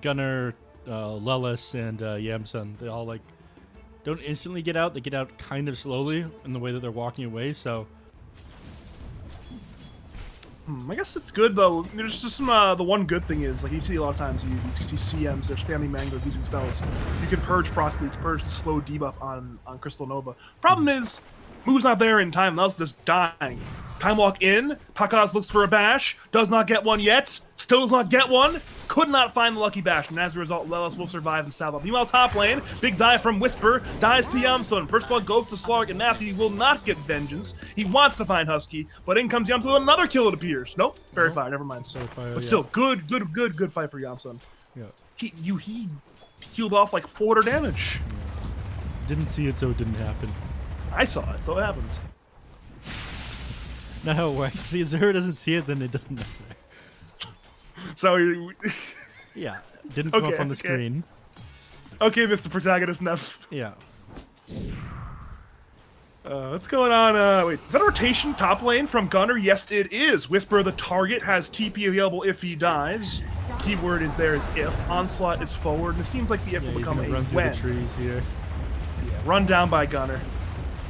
Gunnar, Lelis, and Yamsun, they all like don't instantly get out. They get out kind of slowly in the way that they're walking away. So I guess it's good though. There's just some the one good thing is like you see a lot of times you see CMs they're spamming mangoes using spells. You can purge Frostbite, you can purge the slow debuff on Crystal Nova. Problem is, move's not there in time. Lelis just dying. Time walk in. Pakaz looks for a bash. Does not get one yet. Still does not get one. Could not find the lucky bash, and as a result, Lelis will survive and salve up. Meanwhile, top lane, big dive from Whisper, dies to Yamsun. First blood goes to Slark, and Matthew will not get vengeance. He wants to find Husky, but in comes Yamsun with another kill, it appears. Nope, Fairy Fire, never mind. But still, good fight for Yamsun. Yeah. He healed off like 400 damage. Yeah. Didn't see it, so it didn't happen. I saw it, so it happened. Not how it works. If the Azura doesn't see it, then it doesn't matter. So yeah, didn't come up on the screen. Okay, Mr. Protagonist neph. Yeah. What's going on? Wait, is that a rotation top lane from Gunnar? Yes, it is. Whisper the target has TP available if he dies. Keyword is there is if. Onslaught is forward, and it seems like the if will become a run through when. the trees here. Yeah, run down by Gunnar.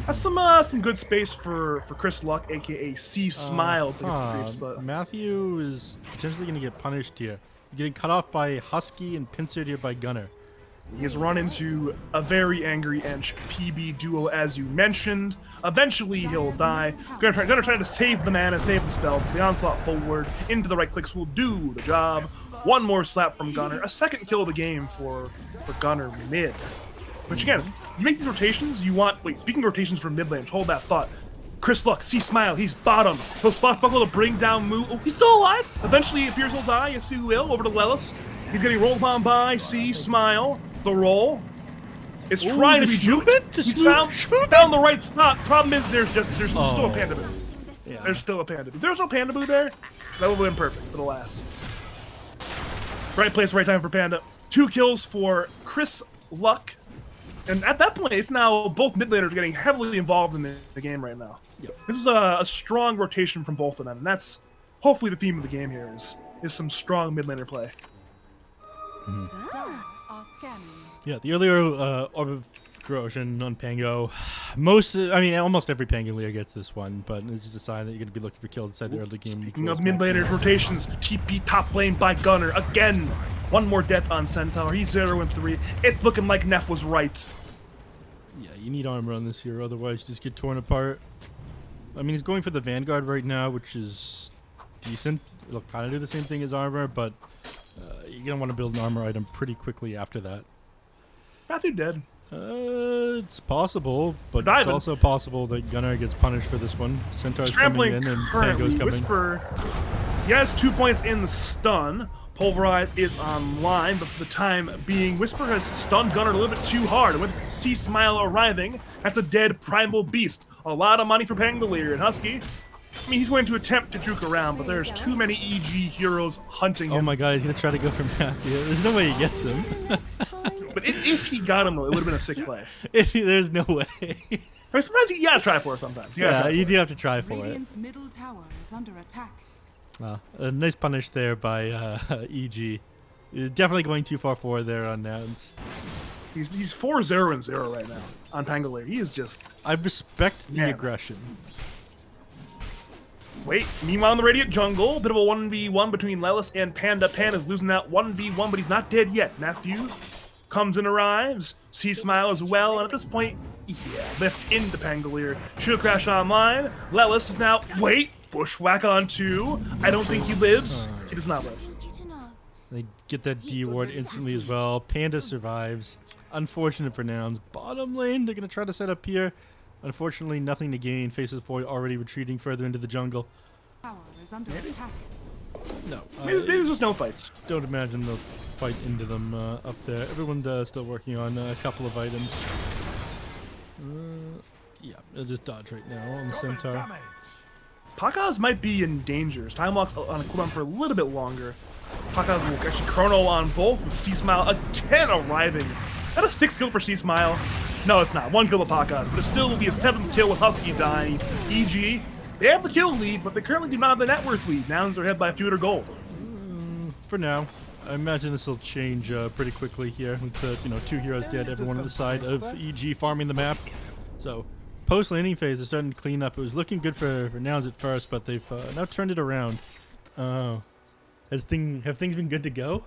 That's some good space for Chris Luck, aka C Smile, to get creeps, but Matthew is potentially going to get punished here. Getting cut off by Husky and pincered here by Gunnar. He has run into a very angry Ench PB duo, as you mentioned. Eventually, he'll die. Gunnar trying to save the mana, save the spell. The onslaught forward into the right clicks will do the job. One more slap from Gunnar. A second kill of the game for Gunnar mid. Which again, you make these rotations, you want... Wait, speaking of rotations from mid lane, hold that thought. Chris Luck, C Smile, he's bottom. He'll swashbuckle to bring down Moo. Oh, he's still alive! Eventually, it appears he'll die. Yes, he will. Over to Lelis. He's getting rolled upon by C Smile. The roll is trying to be juked. He's found the right spot. Problem is, there's still a Panda Boo. Yeah. There's still a Panda Boo. If there's no Panda Boo there, that would have been perfect, but alas. Right place, right time for Panda. 2 kills for Chris Luck. And at that point, it's now both mid laners getting heavily involved in the game right now. Yep. This is a strong rotation from both of them, and that's hopefully the theme of the game here is some strong mid laner play. Yeah, the earlier Orb of Corrosion on Pango. Almost every Pango layer gets this one, but it's just a sign that you're going to be looking for kills inside the early game. Speaking of mid laners rotations, TP top lane by Gunnar again. One more death on Centaur. He's 0-3. It's looking like neph was right. Yeah, you need armor on this here, otherwise you just get torn apart. I mean, he's going for the Vanguard right now, which is decent. It'll kind of do the same thing as armor, but you're going to want to build an armor item pretty quickly after that. Matthew dead. It's possible, but it's also possible that Gunnar gets punished for this one. Centaur's coming in and Pango's coming. Whisper, he has 2 points in the stun. Pulverize is online, but for the time being, Whisper has stunned Gunnar a little bit too hard. And with C Smile arriving, that's a dead primal beast. A lot of money for Pangolier and Husky. I mean, he's going to attempt to juke around, but there's too many EG heroes hunting him. Oh my god, he's going to try to go for Matthew. There's no way he gets him. But if he got him, though, it would have been a sick play. There's no way. I mean, sometimes you gotta try for it sometimes. You do have to try for it. Middle tower is under attack. A nice punish there by EG. He's definitely going too far forward there on Nouns. He's 4-0-0 right now on Pangolier. He is just... I respect the aggression. Wait, meanwhile in the Radiant Jungle, a bit of a 1v1 between Lelis and Panda. Panda's losing that 1v1, but he's not dead yet. Matthew comes and arrives. C Smile as well, and at this point, lift into Pangolier. Should crash online. Lelis is now... Wait! Bushwhack on 2. I don't think he lives. He does not live. They get that D ward instantly as well. Panda survives. Unfortunate for Nouns. Bottom lane, they're going to try to set up here. Unfortunately, nothing to gain. Faces Void already retreating further into the jungle. Tower is under attack. No. Maybe there's just no fights. Don't imagine they'll fight into them up there. Everyone's still working on a couple of items. Yeah, they'll just dodge right now on the Centaur. Pakaz might be in danger. His time lock's on a cooldown for a little bit longer. Pakaz will actually chrono on both with C Smile again arriving. That a 6th kill for C Smile? No, it's not. 1 kill to Pakaz, but it still will be a 7th kill with Husky dying. EG, they have the kill lead, but they currently do not have the net worth lead. Nouns are ahead by a few to gold. For now. I imagine this will change pretty quickly here with the, you know, 2 heroes dead, everyone on the side of EG farming the map. So post laning phase is starting to clean up. It was looking good for Nouns at first, but they've now turned it around. Have things been good to go?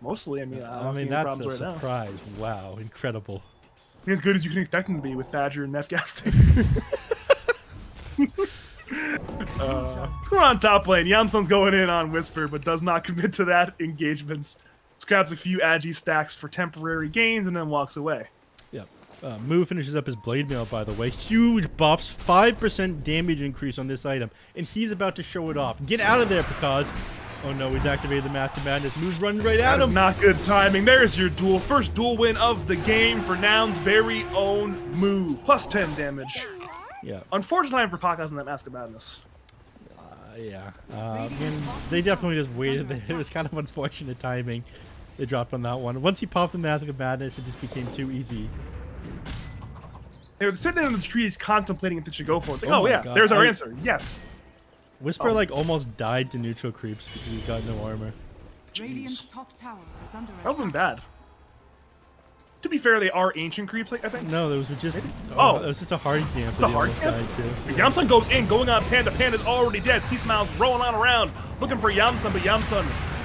Mostly, I mean, I I don't see mean any that's a problems right now. surprise. Wow, incredible. I mean, as good as you can expect them to be with Badger and neph casting. What's going on top lane? Yamsun's going in on Whisper, but does not commit to that engagement. Grabs a few Agi stacks for temporary gains and then walks away. Yep. Moo finishes up his blade mail, by the way. Huge buffs, 5% damage increase on this item, and he's about to show it off. Get out of there, because oh no, he's activated the Master Madness. Moo's running right at That is him. not good timing. There's your duel. First duel win of the game for Noun's very own Moo. Plus 10 damage. Yeah. Unfortunate time for Pakas in that Mask of Madness. Yeah. And they definitely just waited. It was kind of unfortunate timing. They dropped on that one. Once he popped the Mask of Madness, it just became too easy. They were sitting in the trees contemplating if they should go for it. Like, Oh oh my yeah, God. there's our answer. Yes. Whisper like almost died to neutral creeps because he's got no armor. Radiant's top tower is under That wasn't attack. bad. To be fair, they are ancient creeps, like, I think. No, it was just Oh. it was just a hard camp. It's that a he hard almost camp? died to. Yamsun goes in, going on Panda. Panda's already dead. C-Smile's rolling on around, looking for Yamsun, but Yamsun,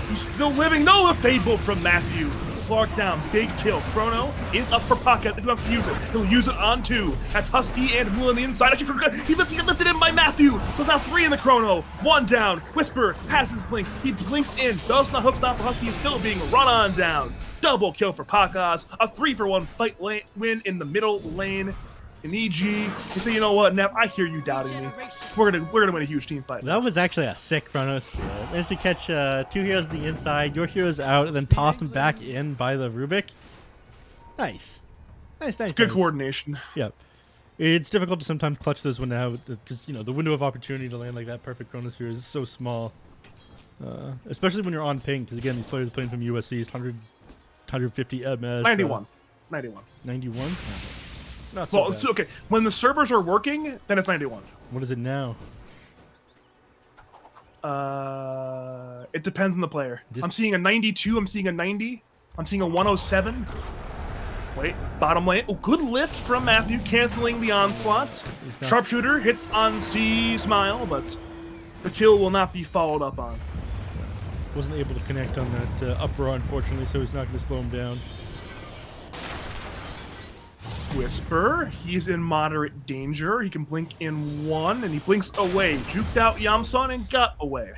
he's still living. No lift table from Matthew. Slark down, big kill. Chrono is up for Pocket if he wants to use it. He'll use it on 2. That's Husky and Moo on the inside. Actually, he lifted in by Matthew. So it's now 3 in the Chrono. 1 down. Whisper has his blink. He blinks in. Does not hook stop for Husky. Is still being run on down. Double kill for Pakas. A 3-for-1 fight win in the middle lane. In EG, you say, you know what, neph, I hear you doubting me. We're gonna win a huge team fight. That was actually a sick Chronosphere. Managed to catch 2 heroes on the inside, your heroes out, and then toss them back in by the Rubik. Nice. Nice. Good coordination. Yep. It's difficult to sometimes clutch those when out because, you know, the window of opportunity to land like that perfect Chronosphere is so small. Especially when you're on ping, because again, these players are playing from USC, it's 150 MS. 91. 91? Not so Well, bad. okay. When the servers are working, then it's 91. What is it now? It depends on the player. This- I'm seeing a 92. I'm seeing a 90. I'm seeing a 107. Wait, bottom lane. Oh, good lift from Matthew, canceling the onslaught. He's not- Sharpshooter hits on C-Smile, but the kill will not be followed up on. Wasn't able to connect on that uproar, unfortunately, so he's not going to slow him down. Whisper, he's in moderate danger. He can blink in 1, and he blinks away. Juked out Yamsun and got away.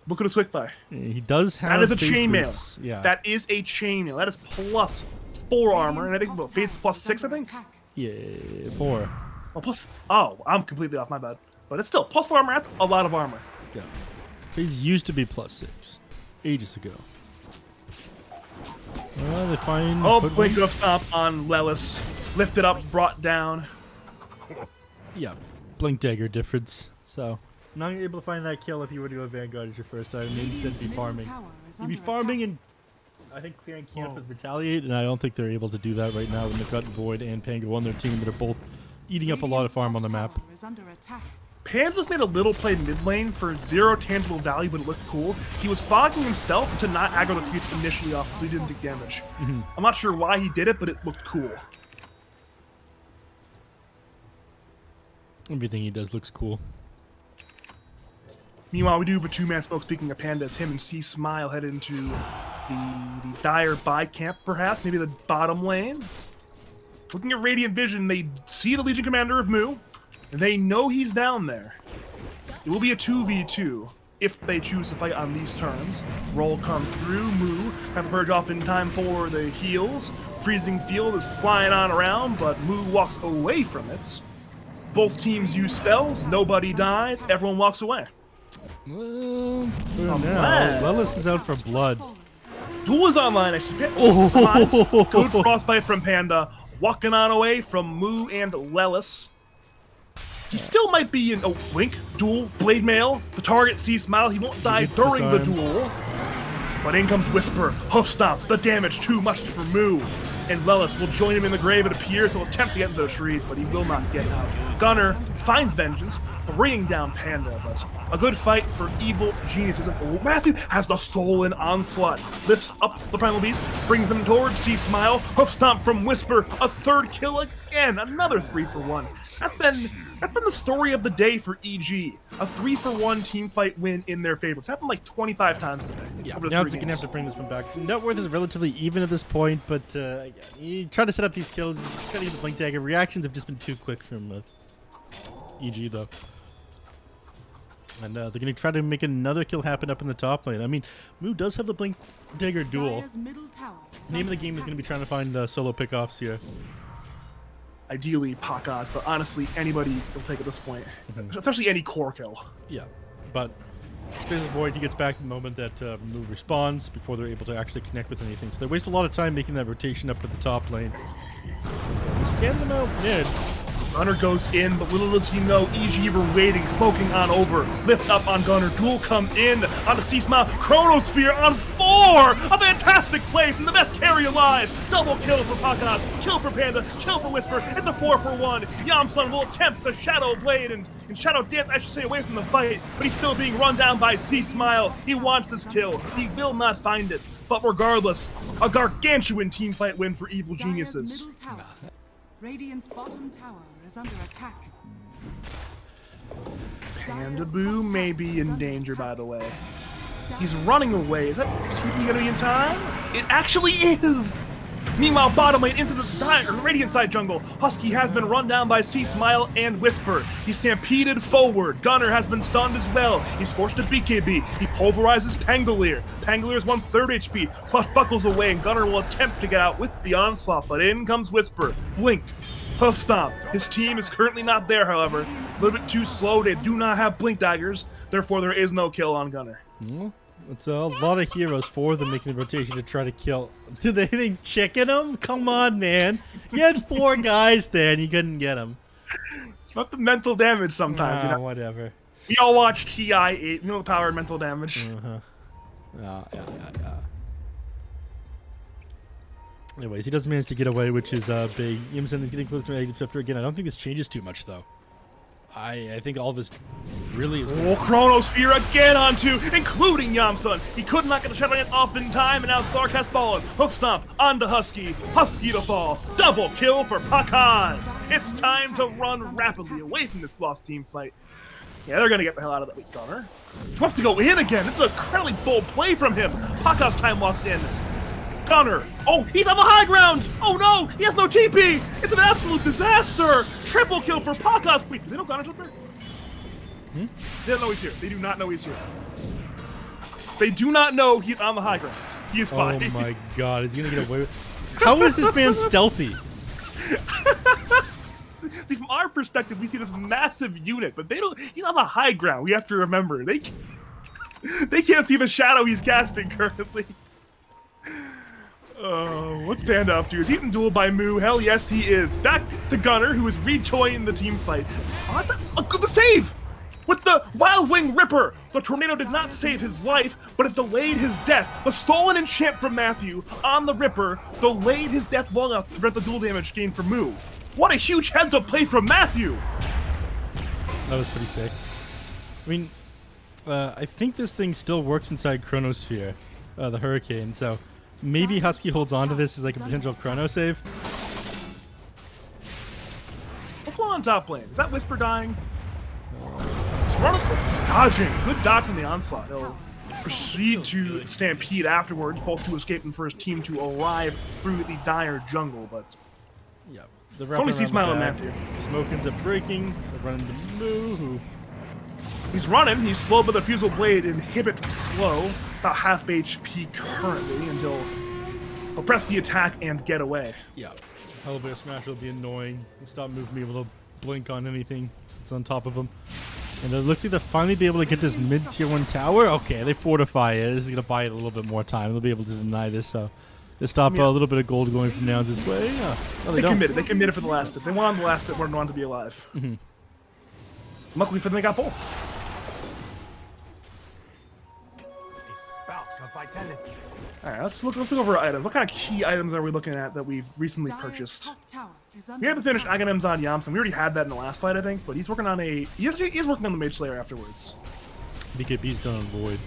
Look at his quick buy. He does have That is a phase chainmail. boots. Yeah. That is a chainmail. That is plus 4 armor, and I think face is plus 6, I think. Yeah, 4. Oh, plus. Oh, I'm completely off. My bad. But it's still plus 4 armor. That's a lot of armor. Yeah. Phase used to be plus 6. Ages ago. Well, they find... Oh, Footman. blink of stomp on Lelis. Lifted up, brought down. Yeah, blink dagger difference. So, not able to find that kill if you were to go Vanguard as your first item. Maybe instead be farming. You'd be farming and I think clearing camp with Retaliate, and I don't think they're able to do that right now when they've got Void and Pango on their team that are both eating up a lot of farm on the map. Panda's made a little play mid lane for 0 tangible value, but it looked cool. He was fogging himself to not aggro the creeps initially off, so he didn't take damage. I'm not sure why he did it, but it looked cool. Everything he does looks cool. Meanwhile, we do have a 2-man smoke. Speaking of Pandas, him and C-Smile head into the dire buy camp, perhaps. Maybe the bottom lane. Looking at Radiant Vision, they see the Legion Commander of Moo, and they know he's down there. It will be a 2v2 if they choose to fight on these terms. Roll comes through. Moo have to purge off in time for the heals. Freezing Field is flying on around, but Moo walks away from it. Both teams use spells. Nobody dies. Everyone walks away. Well, for now, man. Lelis is out for blood. Duel is online, actually. Oh. Good frostbite from Panda. Walking on away from Moo and Lelis. He still might be in Wink, duel, blade mail. The target sees Smile. He won't die gets during the disarmed. duel. But in comes Whisper, Hoof Stomp, the damage too much for Moo. And Lelis will join him in the grave, it appears. He'll attempt to get into those trees, but he will not get out. Gunner finds Vengeance, bringing down Panda, but a good fight for evil geniuses. And oh, Matthew has the stolen onslaught. Lifts up the Primal Beast, brings him towards Sea Smile. Hoof Stomp from Whisper, a third kill again. Another 3-for-1. That's been the story of the day for EG. A 3-for-1 team fight win in their favor. It's happened like 25 times today. Yeah, over the now 3 it's gonna games. have to bring this one back. Net worth is relatively even at this point, but again, you try to set up these kills. You gotta use the blink dagger. Reactions have just been too quick from EG though, and they're gonna try to make another kill happen up in the top lane. I mean, Moo does have the blink dagger duel. Dire's middle tower is The name of the under game is attack. gonna be trying to find solo pickoffs here. Ideally, Pakas, but honestly, anybody will take at this point. Especially any core kill. Yeah, but there's a void. He gets back the moment that Moo responds before they're able to actually connect with anything. So they waste a lot of time making that rotation up at the top lane. They scan them out mid. Gunner goes in, but little does he know, EG were waiting, smoking on over. Lift up on Gunner, Duel comes in, on the Sea Smile, Chronosphere on 4! A fantastic play from the best carry alive! Double kill for Pakas, kill for Panda, kill for Whisper, it's a 4-for-1! Yamsun will attempt the Shadow Blade and Shadow Dance, I should say, away from the fight, but he's still being run down by Sea Smile. He wants this kill, he will not find it. But regardless, a gargantuan team fight win for Evil Dire's Geniuses. middle tower. Radiant's bottom tower is under attack. Panda Dire's Boo top may tower be is in under danger, by attack. the way. Dire's He's running away. Is that TP gonna be in time? It actually is! Meanwhile, bottom lane into the Radiant side jungle. Husky has been run down by Sea Smile and Whisper. He's stampeded forward. Gunner has been stunned as well. He's forced to BKB. He pulverizes Pangolier. Pangolier is 1/3 HP. Flush buckles away, and Gunner will attempt to get out with the onslaught, but in comes Whisper. Blink. Hoof Stomp. His team is currently not there, however. A little bit too slow. They do not have blink daggers. Therefore, there is no kill on Gunner. It's a lot of heroes, 4 of them making the rotation to try to kill. Did they think chicken him? Come on, man. You had 4 guys there and you couldn't get them. It's about the mental damage sometimes, you know. Whatever. We all watch TI-8, you know the power of mental damage. Yeah. Anyways, he does manage to get away, which is big. Yimsen is getting close to an receptor again. I don't think this changes too much, though. I think all this really is... Oh, Chronosphere again onto, including Yamsun. He could not get the Shadow Dance off in time, and now Sark has fallen. Hoof Stomp onto Husky. Husky to fall. Double kill for Pakas. It's time to run rapidly away from this lost team fight. Yeah, they're gonna get the hell out of that. Wait, Gunner? He wants to go in again. This is an incredibly bold play from him. Pakas time walks in. Gunner. Oh, he's on the high ground. Oh no, he has no TP. It's an absolute disaster. Triple kill for Pakas. Wait, do they know Gunner's up there? They don't know he's here. They do not know he's here. They do not know he's on the high grounds. He is fine. Oh my god, is he gonna get away with... How is this man stealthy? See, from our perspective, we see this massive unit, but they don't. He's on the high ground. We have to remember they can't see the shadow he's casting currently. What's Panda up to? Is he getting dueled by Moo? Hell yes, he is. Back to Gunner, who is rejoining the team fight. Oh, that's a good save! With the Wild Wing Ripper! The tornado did not save his life, but it delayed his death. The stolen enchant from Matthew on the Ripper delayed his death long enough to prevent the duel damage gained from Moo. What a huge heads-up play from Matthew! That was pretty sick. I mean, I think this thing still works inside Chronosphere, the Hurricane, so maybe Husky holds on to this as like a potential Chrono save. What's going on top lane? Is that Whisper dying? He's running. He's dodging. Good dodge in the onslaught. He'll proceed to stampede afterwards, both to escape and for his team to arrive through the dire jungle, but Yeah. it's only Sea Smile and Matthew. Smoke ends up breaking. They run into Moo, who... He's running. He's slow, but the Fusel Blade inhibit slow. About half HP currently until he'll press the attack and get away. Yeah. Elevator Smash will be annoying. He'll stop moving, be able to blink on anything that's on top of him. And it looks like they'll finally be able to get this mid-tier 1 tower. Okay, they fortify it. This is going to buy it a little bit more time. They'll be able to deny this, so... They stop a little bit of gold going from Nouns' way. Yeah. No, They don't. committed. They committed for the last hit. They won on the last hit, wanted to be alive. Luckily for them, they got both. A spout of vitality. All right, let's look over our items. What kind of key items are we looking at that we've recently Dire's purchased? top tower is We under haven't finished attack. Aghanim's on Yamsen. We already had that in the last fight, I think, but he's working on a he's working on the Mage Slayer afterwards. BKB's done on Void.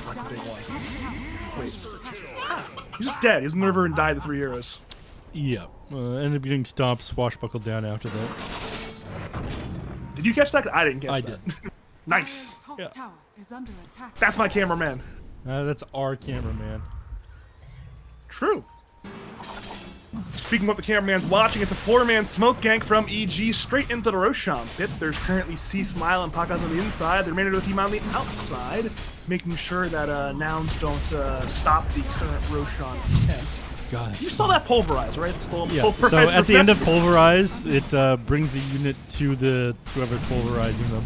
That's a big one. Dire's top tower is under attack. He's just dead. He's in the river and died to 3 heroes. Yeah. Ended up getting stomped, swashbuckled down after that. Did you catch that? I didn't catch I that. did. Nice. Dire's top Yeah. tower is under attack. That's my cameraman. That's our cameraman. True. Speaking of what the cameraman's watching, it's a 4-man smoke gank from EG straight into the Roshan pit. There's currently C Smile and Pakas on the inside. The remainder of the team on the outside, making sure that Nouns don't stop the current Roshan attempt. God. You saw that pulverize, right? It's still Yeah. So pulverized at the end of for Pulverize, it brings the unit to the whoever's pulverizing them.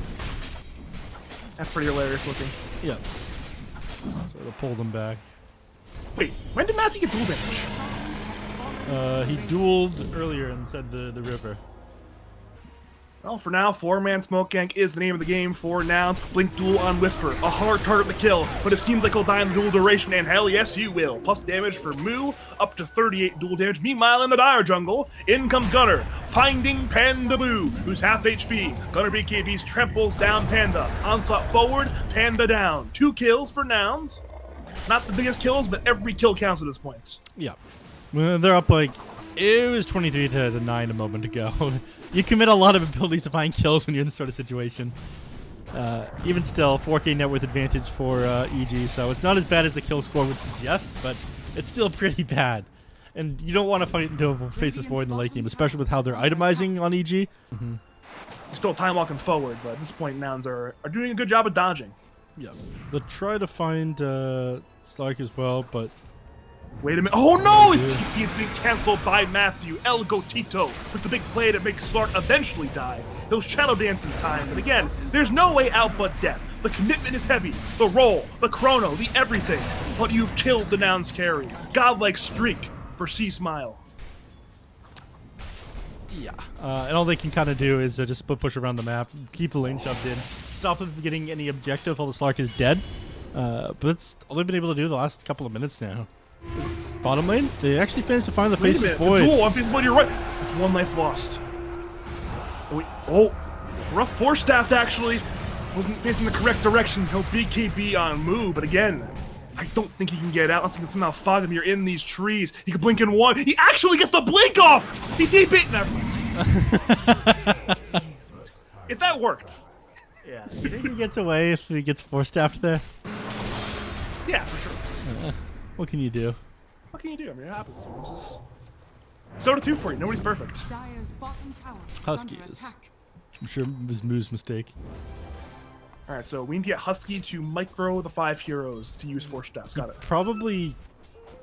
That's pretty hilarious looking. Yeah. So it'll pull them back. Wait, when did Matthew get dual damage? He dueled earlier and said the river. Well, for now, 4-man smoke gank is the name of the game for Nouns. Blink duel on Whisper. A hard target to kill, but it seems like he'll die in the duel duration, and hell yes, you will. Plus damage for Moo, up to 38 duel damage. Meanwhile, in the Dire jungle, in comes Gunner, finding Panda Boo, who's half HP. Gunner BKBs tramples down Panda. Onslaught forward, Panda down. 2 kills for Nouns. Not the biggest kills, but every kill counts at this point. Yeah. They're up like, it was 23 to 9 a moment ago. You commit a lot of abilities to find kills when you're in this sort of situation. Even still, 4K net worth advantage for EG, so it's not as bad as the kill score would suggest, but it's still pretty bad. And you don't want to fight into a faceless void in the late game, especially with how they're itemizing on EG. He's still time walking forward, but at this point, Nouns are doing a good job of dodging. Yeah. They'll try to find Slark as well, but Wait a minute. Oh no! His TP is being cancelled by Matthew. El Gotito with the big play to make Slark eventually die. He'll shadow dance in time, but again, there's no way out but death. The commitment is heavy. The roll, the chrono, the everything. But you've killed the Nouns carry. Godlike streak for C Smile. yeah. And all they can kind of do is just split push around the map, keep the lane shoved in, stop them from getting any objective while the Slark is dead. But that's all they've been able to do the last couple of minutes now. Bottom lane, they actually managed to find the Wait a faceless minute. The void. duel on faceless void, you're right. It's 1 life lost. Oh, rough force staff actually. Wasn't facing the correct direction. He'll BKB on Moo, but again, I don't think he can get out unless he can somehow fog him. You're in these trees. He can blink in 1. He actually gets the blink off! He deep it. Never mind. If that worked. Yeah. You think he gets away if he gets force staffed there? Yeah, for sure. What can you do? What can you do? I mean, it happens. It's just Dota 2 for you. Nobody's perfect. Dire's bottom tower is Husky under is. attack. I'm sure it was Moo's mistake. Alright, so we need to get Husky to micro the 5 heroes to use force staffs. Got it. Probably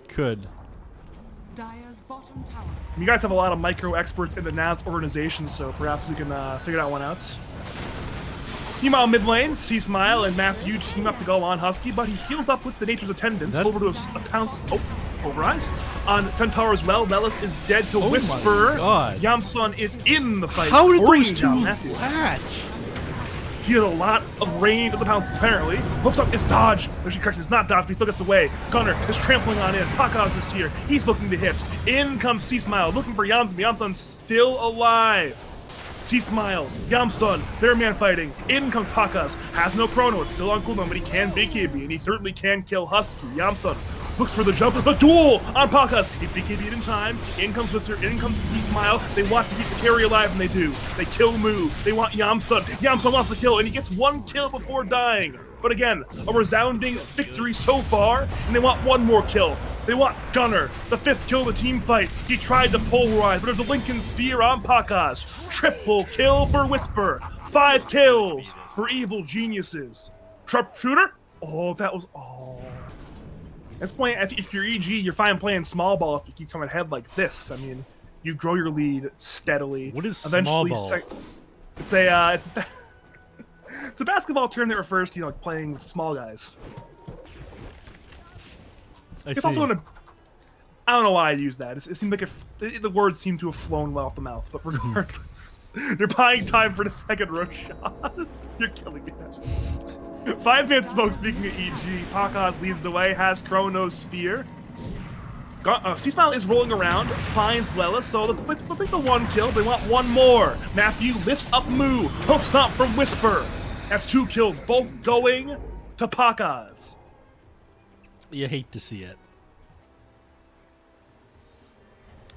could. Dire's bottom tower. You guys have a lot of micro experts in the NAS organization, so perhaps we can figure that one out. Meanwhile, mid lane, C Smile and Matthew team up to go on Husky, but he heals up with the Nature's Attendants over to a pounce. Oh, Pulverize. On Centaur as well. Melis is dead to Oh my Whisper. God. Yamsun is in the fight. How did bringing those two down Matthew. latch? He has a lot of range of the pounces, apparently. Hoofs up is dodge. There's your correction. It's not dodge, but he still gets away. Gunner is trampling on in. Pakas is here. He's looking to hit. In comes C Smile, looking for Yamsun. Yamsun's still alive. C Smile, Yamsun, they're man fighting. In comes Pakas. Has no chrono. It's still on cooldown, but he can BKB, and he certainly can kill Husky. Yamsun looks for the jump. The duel on Pakas. He BKB'd in time. In comes Whisper. In comes C Smile. They want to keep the carry alive, and they do. They kill Moo. They want Yamsun. Yamsun wants to kill, and he gets 1 kill before dying. But again, a resounding victory so far, and they want 1 more kill. They want Gunner, the 5th kill of the team fight. He tried to pulverize, but there's a Lincoln Sphere on Pakas. Triple kill for Whisper. 5 kills for Evil Geniuses. Sharpshooter? Oh, that was... Oh. At this point, if you're EG, you're fine playing small ball if you keep coming ahead like this. I mean, you grow your lead steadily. What is small ball? It's a... It's a basketball term that refers to, like playing with small guys. It's also in a... I don't know why I use that. It seemed like the words seem to have flown well off the mouth, but regardless, they're buying time for the second Roshan. You're killing me. 5-man smoke, speaking of EG. Pakaz leads the way, has Chrono's Sphere. C-Smile is rolling around, finds Lela, so they'll take the one kill. They want one more. Matthew lifts up Moo. Hoof stomp from Whisper. That's 2 kills, both going to Pakaz. You hate to see it.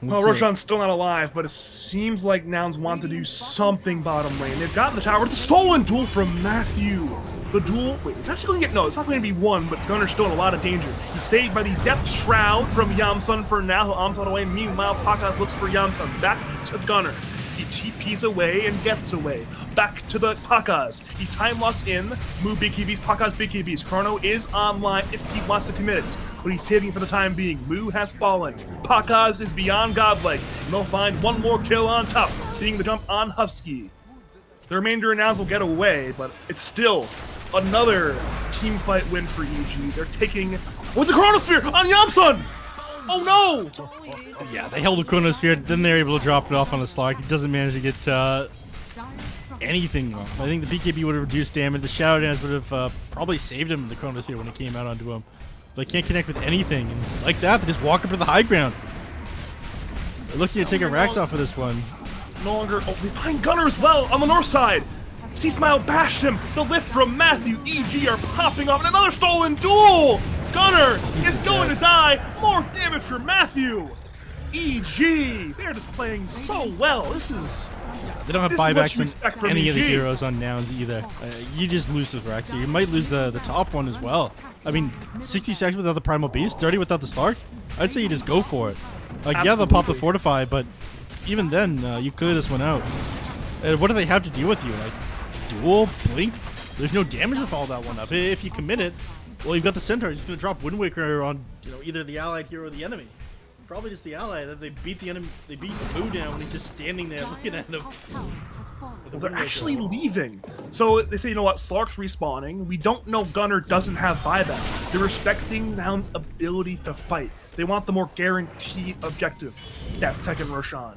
Well, Roshan's still not alive, but it seems like Nouns want to do something bottom lane. They've got the tower. It's a stolen duel from Matthew. The duel, wait, it's actually going to get, no, it's not going to be won, but Gunner's still in a lot of danger. He's saved by the Depth Shroud from Yamsun for now. He'll Amsun away. Meanwhile, Pakaz looks for Yamsun. Back to Gunner. He TPs away and gets away. Back to the Pakaz. He time locks in. Moo big KBs, Pakaz big KBs. Chrono is online if he wants to commit it, but he's saving for the time being. Moo has fallen. Pakaz is beyond godlike, and they'll find one more kill on top, hitting the jump on Husky. The remainder of Nouns will get away, but it's still another team fight win for EG. They're taking with the Chronosphere on Yamsun! Oh no! Yeah, they held the Chronosphere, then they're able to drop it off on the Slark. He doesn't manage to get anything off. I think the BKB would have reduced damage. The Shadow Dance would have probably saved him in the Chronosphere when it came out onto him. But they can't connect with anything. And like that, they just walk up to the high ground. They're looking to take a Rax off of this one. No longer. Oh, they find Gunner as well on the north side. C-Smile bashed him. The lift from Matthew. EG are popping off. And another stolen duel. Gunner is going to die. More damage for Matthew. EG. They're just playing so well. This is. They don't have buybacks from any of the heroes on Nouns either. You just lose this Rax here. You might lose the top one as well. I mean, 60 seconds without the Primal Beast, 30 without the Slark. I'd say you just go for it. Like, yeah, they'll pop the Fortify, but even then, you clear this one out. What do they have to deal with you? Like, duel, blink? There's no damage to follow that one up. If you commit it, well, you've got the Centaur. He's just going to drop Wind Waker on, either the allied hero or the enemy. Probably just the ally. That they beat the enemy. They beat Moo down when he's just standing there looking at him. Well, they're actually leaving. So they say, you know what? Slark's respawning. We don't know Gunner doesn't have buyback. They're respecting Nouns' ability to fight. They want the more guaranteed objective. That second Roshan.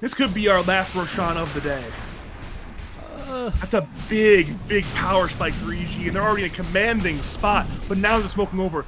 This could be our last Roshan of the day. That's a big, big power spike for EG, and they're already in a commanding spot. But now they're smoking over.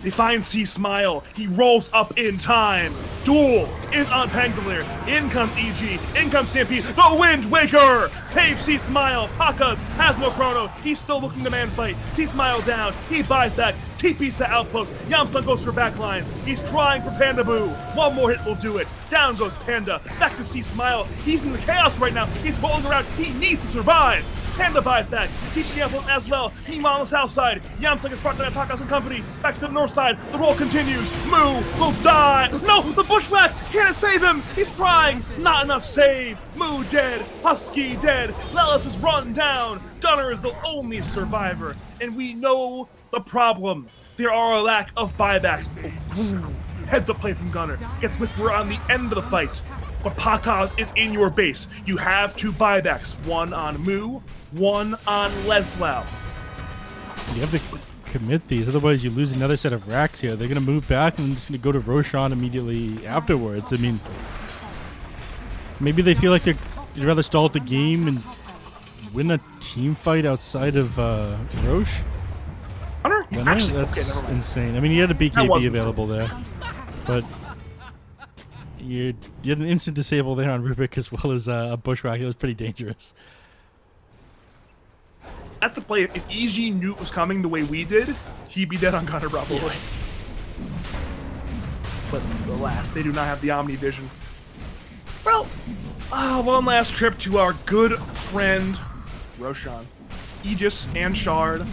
They find C-Smile. He rolls up in time. Duel is on Pangolier. In comes EG. In comes Stampede. The Wind Waker saves C-Smile. Pakaz has no chrono. He's still looking to man fight. C-Smile down. He buys back. TP's to outpost. Yamsun goes for backlines. He's trying for Panda Boo. One more hit will do it. Down goes Panda. Back to C-Smile. He's in the chaos right now. He's rolling around. He needs to survive. Panda buys back. Keeps the outpost as well. Meanwhile on the south side, Yamsun is brought down by Pakaz and company. Back to the north side. The roll continues. Moo will die. No, the bushwhack can't save him. He's trying. Not enough save. Moo dead. Husky dead. Lelis is run down. Gunner is the only survivor. And we know the problem. There are a lack of buybacks. Heads up play from Gunner. Gets Whisperer on the end of the fight. But Pakaz is in your base. You have 2 buybacks. One on Moo, one on Leslau. You have to commit these, otherwise you lose another set of racks here. They're going to move back and just going to go to Roshan immediately afterwards. I mean, maybe they feel like they'd rather stall out the game and win a team fight outside of Roche. Actually, that's okay, insane. I mean, you had a BKB available there, but you had an instant disable there on Rubik as well as a Bushwhack. It was pretty dangerous. That's the play. If EG knew it was coming the way we did, he'd be dead on Gunner probably. Yeah. But alas, they do not have the Omni Vision. Well, one last trip to our good friend Roshan. Aegis and Shard.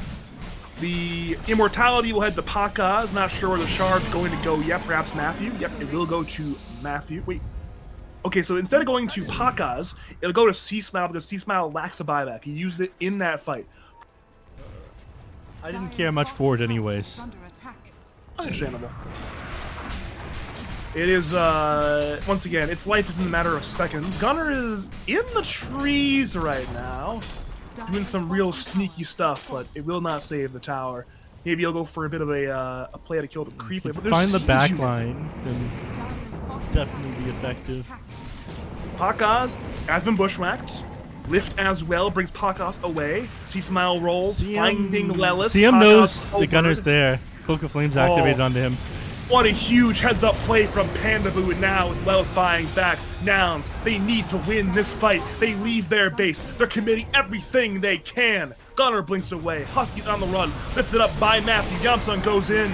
The Immortality will head to Pakaz. Not sure where the Shard's going to go yet. Perhaps Matthew. Yep, it will go to Matthew. Wait. Okay, so instead of going to Pakaz, it'll go to C-Smile because C-Smile lacks a buyback. He used it in that fight. I didn't care much for it anyways. Understandable. It is, once again, its life is in a matter of seconds. Gunner is in the trees right now, doing some real sneaky stuff, but it will not save the tower. Maybe he'll go for a bit of a play to kill the creep. But find the back line, then definitely be effective. Pakaz has been bushwhacked. Lift as well brings Pakos away. C-Smile rolls, finding Lelis. CM Pakos knows the forward. gunner's there. Cloak of Flames activated onto him. What a huge heads-up play from Pandaboo, and now with Lelis buying back. Nouns, they need to win this fight. They leave their base. They're committing everything they can. Gunner blinks away. Husky's on the run. Lifted up by Matthew. Yamsun goes in,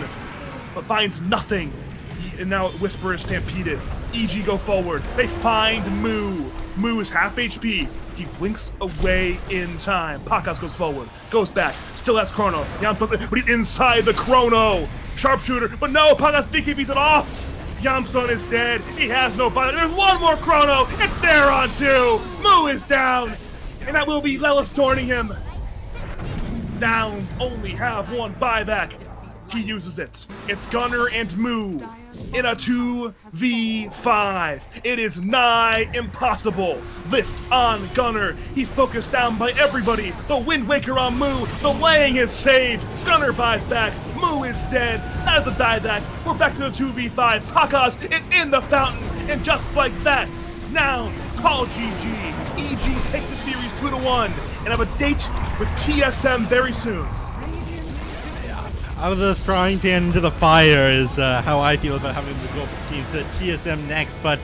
but finds nothing. And now Whisper is stampeded. EG go forward. They find Moo. Moo is half HP. He blinks away in time. Pakos goes forward. Goes back. Still has Chrono. Yamsun's but he's inside the Chrono. Sharpshooter, but no, Pakos BKBs it off. Yamsun is dead. He has no body. There's one more Chrono. It's there on 2. Moo is down. And that will be Lelis joining him. Nouns only have one buyback. He uses it. It's Gunner and Moo in a 2v5. It is nigh impossible. Lift on Gunner. He's focused down by everybody. The Wind Waker on Moo. The laying is saved. Gunner buys back. Moo is dead. That is a dieback. We're back to the 2v5. Pakos is in the fountain. And just like that, Nouns call GG. EG take the series 2-1 and have a date with TSM very soon. Out of the frying pan into the fire is how I feel about having the Global Team set TSM next, but